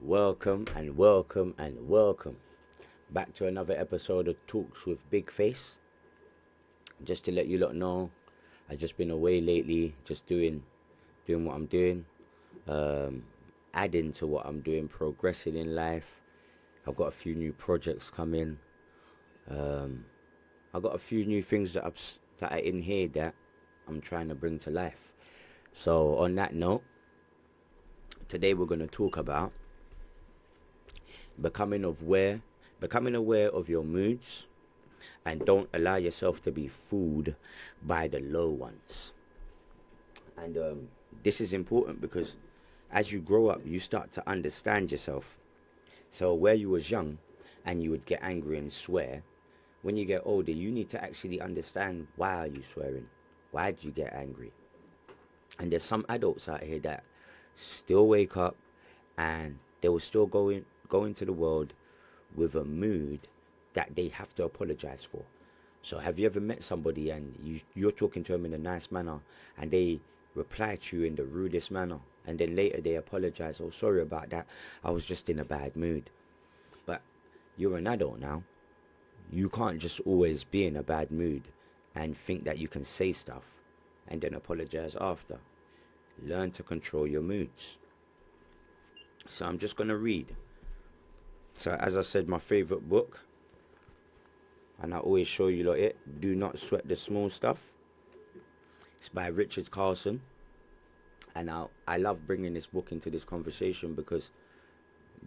Welcome and welcome and welcome back to another episode of Talks with Big Face. Just to let you lot know, I've just been away lately, just doing what I'm doing, um, adding to what I'm doing, progressing in life. I've got a few new projects coming. Um, I've got a few new things that are in here that I'm trying to bring to life. So on that note, today we're going to talk about becoming aware, becoming aware of your moods, and don't allow yourself to be fooled by the low ones. And this is important because as you grow up, you start to understand yourself. So where you was young and you would get angry and swear, when you get older, you need to actually understand, why are you swearing? Why do you get angry? And there's some adults out here that still wake up and they will still go into the world with a mood that they have to apologize for. So have you ever met somebody and you're talking to them in a nice manner and they reply to you in the rudest manner, and then later they apologize, oh sorry about that, I was just in a bad mood. But you're an adult now. You can't just always be in a bad mood and think that you can say stuff and then apologize after. Learn to control your moods. So I'm just going to read. So as I said, my favorite book, and I always show you lot it, Do Not Sweat the Small Stuff. It's by Richard Carlson. And I love bringing this book into this conversation because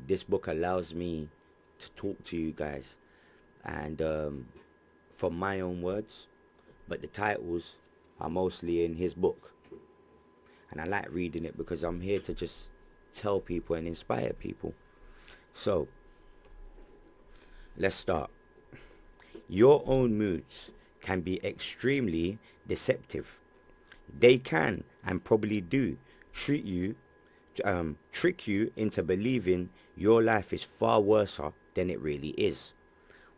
this book allows me to talk to you guys and from my own words, but the titles are mostly in his book. And I like reading it because I'm here to just tell people and inspire people. So let's start. Your own moods can be extremely deceptive. They can and probably do trick you into believing your life is far worse than it really is.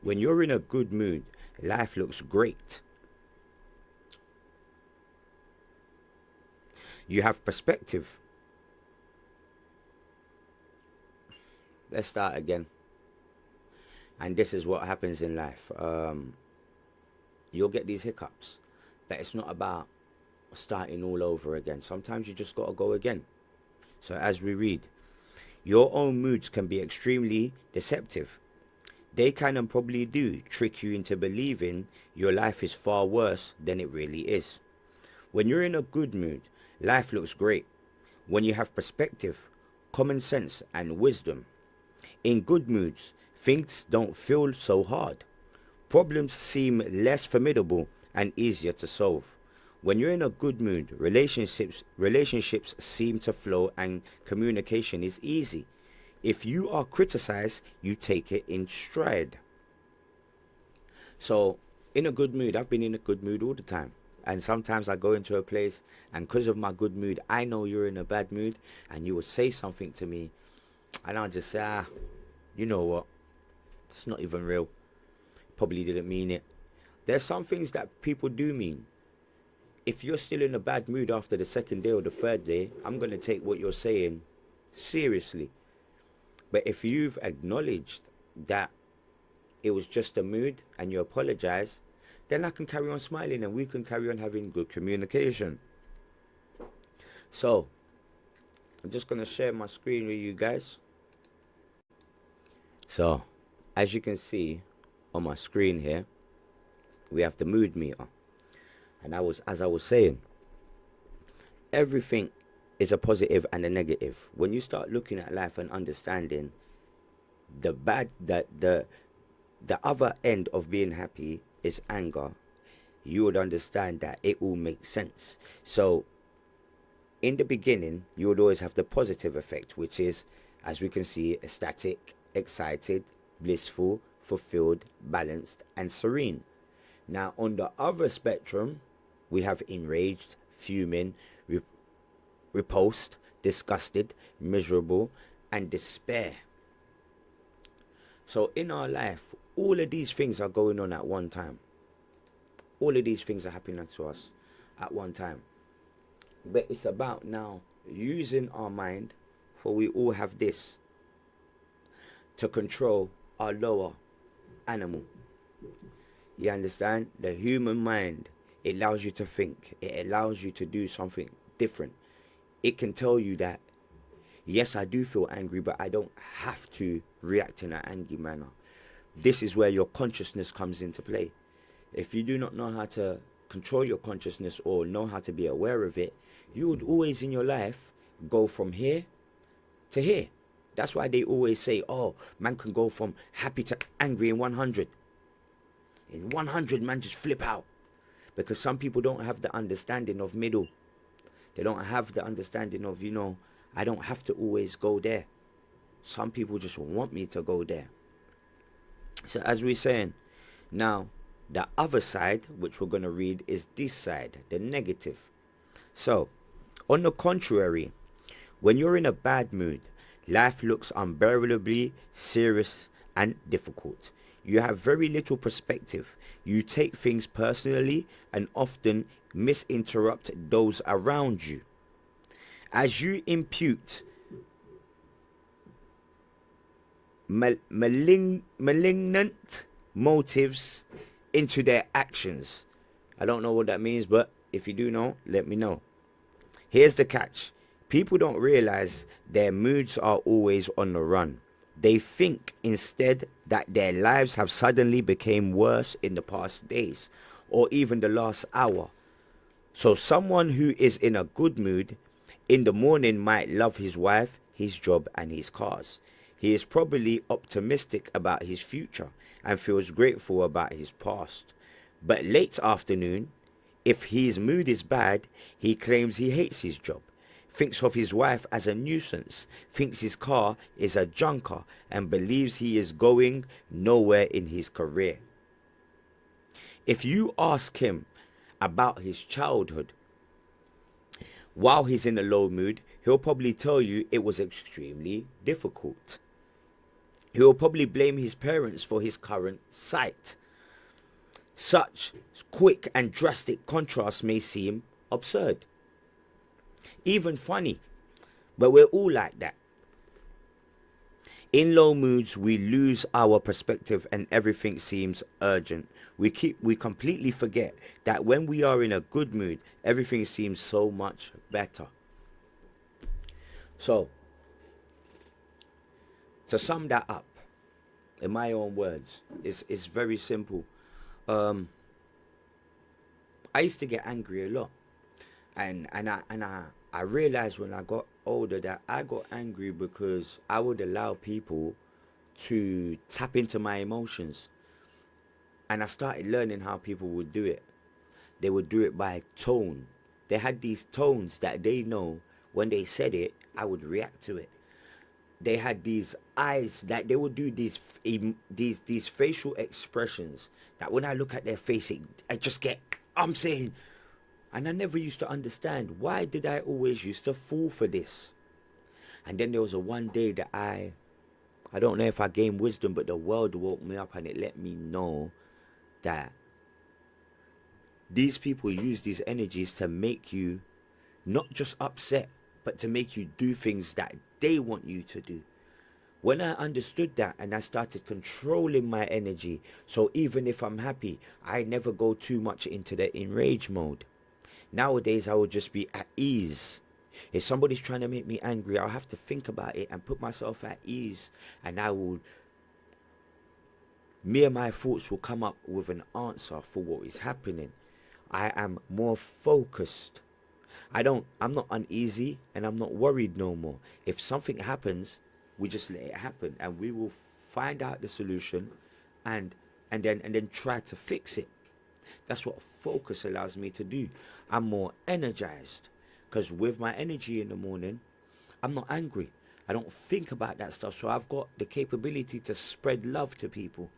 When you're in a good mood, life looks great. You have perspective. Let's start again. And this is what happens in life. You'll get these hiccups, but it's not about starting all over again. Sometimes you just got to go again. So as we read, your own moods can be extremely deceptive. They can and probably do trick you into believing your life is far worse than it really is. When you're in a good mood, life looks great. When you have perspective, common sense, and wisdom. In good moods, things don't feel so hard. Problems seem less formidable and easier to solve. When you're in a good mood, relationships seem to flow and communication is easy. If you are criticized, you take it in stride. So, in a good mood, I've been in a good mood all the time. And sometimes I go into a place, and because of my good mood, I know you're in a bad mood, and you will say something to me, and I'll just say, you know what? It's not even real. Probably didn't mean it. There's some things that people do mean. If you're still in a bad mood after the second day or the third day, I'm going to take what you're saying seriously. But if you've acknowledged that it was just a mood and you apologize, then I can carry on smiling and we can carry on having good communication. So, I'm just going to share my screen with you guys. So, as you can see on my screen here, we have the mood meter. And as I was saying, everything is a positive and a negative. When you start looking at life and understanding the other end of being happy is anger, you would understand that it all makes sense. So in the beginning, you would always have the positive effect, which is, as we can see, ecstatic, excited, blissful, fulfilled, balanced, and serene. Now, on the other spectrum, we have enraged, fuming, repulsed, disgusted, miserable, and despair. So in our life, all of these things are going on at one time. All of these things are happening to us at one time. But it's about now using our mind, for we all have this. to control our lower animal. You understand? The human mind, it allows you to think. It allows you to do something different. It can tell you that, yes, I do feel angry, but I don't have to react in an angry manner. This is where your consciousness comes into play. If you do not know how to control your consciousness or know how to be aware of it, you would always in your life go from here to here. That's why they always say, oh, man can go from happy to angry in 100. In 100, man just flip out. Because some people don't have the understanding of middle. They don't have the understanding of, I don't have to always go there. Some people just want me to go there. So as we're saying, now, the other side, which we're going to read, is this side, the negative. So, on the contrary, when you're in a bad mood, life looks unbearably serious and difficult. You have very little perspective. You take things personally and often misinterrupt those around you. As you impute malignant motives into their actions. I don't know what that means, but if you do know, let me know. Here's the catch. People don't realize their moods are always on the run. They think instead that their lives have suddenly become worse in the past days or even the last hour. So someone who is in a good mood in the morning might love his wife, his job and his cars. He is probably optimistic about his future and feels grateful about his past. But late afternoon, if his mood is bad, he claims he hates his job, thinks of his wife as a nuisance, thinks his car is a junker, and believes he is going nowhere in his career. If you ask him about his childhood while he's in a low mood, he'll probably tell you it was extremely difficult. He'll probably blame his parents for his current sight. Such quick and drastic contrasts may seem absurd, even funny, but we're all like that. In low moods, we lose our perspective and everything seems urgent. We completely forget that when we are in a good mood, everything seems so much better. So, to sum that up, in my own words, it's very simple. I used to get angry a lot, and I realized when I got older that I got angry because I would allow people to tap into my emotions, and I started learning how people would do it. They would do it by tone. They had these tones that they know when they said it, I would react to it. They had these eyes that they would do these facial expressions that when I look at their face, I just get, I'm saying, and I never used to understand why did I always used to fall for this. And then there was a one day that I don't know if I gained wisdom, but the world woke me up and it let me know that these people use these energies to make you not just upset, but to make you do things that they want you to do. When I understood that and I started controlling my energy, so even if I'm happy, I never go too much into the enrage mode. Nowadays, I would just be at ease. If somebody's trying to make me angry, I'll have to think about it and put myself at ease, and me and my thoughts will come up with an answer for what is happening. I am more focused. I'm not uneasy and I'm not worried no more. If something happens, we just let it happen and we will find out the solution and then try to fix it. That's what focus allows me to do. I'm more energized because with my energy in the morning, I'm not angry. I don't think about that stuff. So I've got the capability to spread love to people.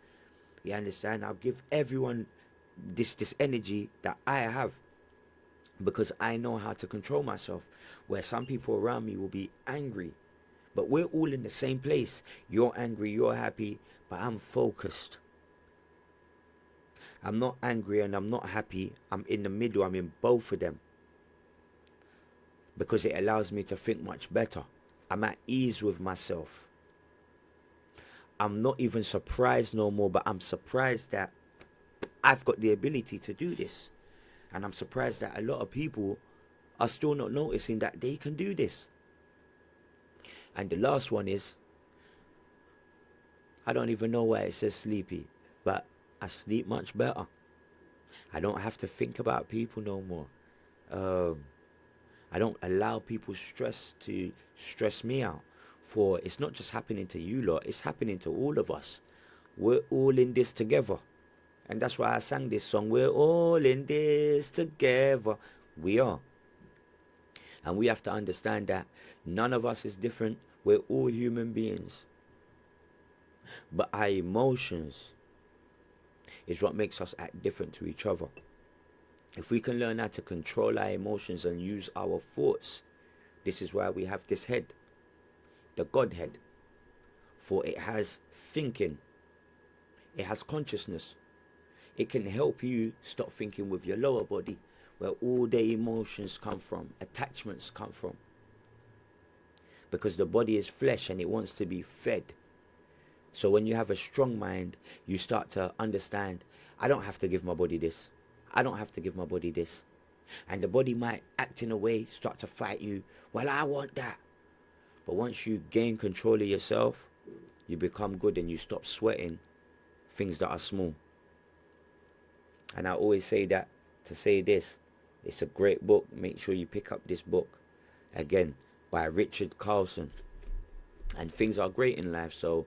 You understand? I'll give everyone this energy that I have because I know how to control myself. Where some people around me will be angry, but we're all in the same place. You're angry, you're happy, but I'm focused. I'm not angry and I'm not happy. I'm in the middle. I'm in both of them because it allows me to think much better. I'm at ease with myself. I'm not even surprised no more, but I'm surprised that I've got the ability to do this. And I'm surprised that a lot of people are still not noticing that they can do this. And the last one is, I don't even know why it says sleepy, but I sleep much better. I don't have to think about people no more. I don't allow people's stress to stress me out. For it's not just happening to you lot, it's happening to all of us. We're all in this together. And that's why I sang this song. We're all in this together. We are. And we have to understand that none of us is different. We're all human beings. But our emotions is what makes us act different to each other. If we can learn how to control our emotions and use our thoughts, this is why we have this head, the Godhead. For it has thinking, it has consciousness. It can help you stop thinking with your lower body, where all the emotions come from, attachments come from. Because the body is flesh and it wants to be fed. So when you have a strong mind, you start to understand, I don't have to give my body this. I don't have to give my body this. And the body might act in a way, start to fight you. Well, I want that. But once you gain control of yourself, you become good and you stop sweating things that are small. And I always say that to say this. It's a great book. Make sure you pick up this book. Again, by Richard Carlson. And things are great in life. So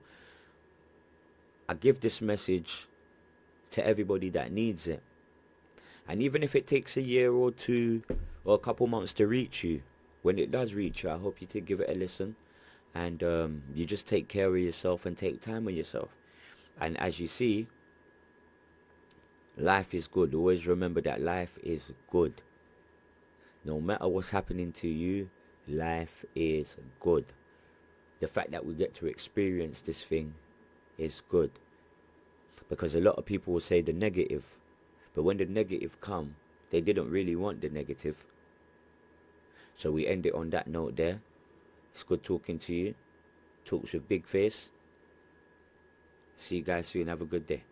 I give this message to everybody that needs it. And even if it takes a year or two or a couple months to reach you, when it does reach you, I hope you to give it a listen. And you just take care of yourself and take time with yourself. And as you see, life is good. Always remember that life is good. No matter what's happening to you, life is good. The fact that we get to experience this thing is good. Because a lot of people will say the negative. But when the negative come, they didn't really want the negative. So we end it on that note there. It's good talking to you. Talks with Big Face. See you guys soon. Have a good day.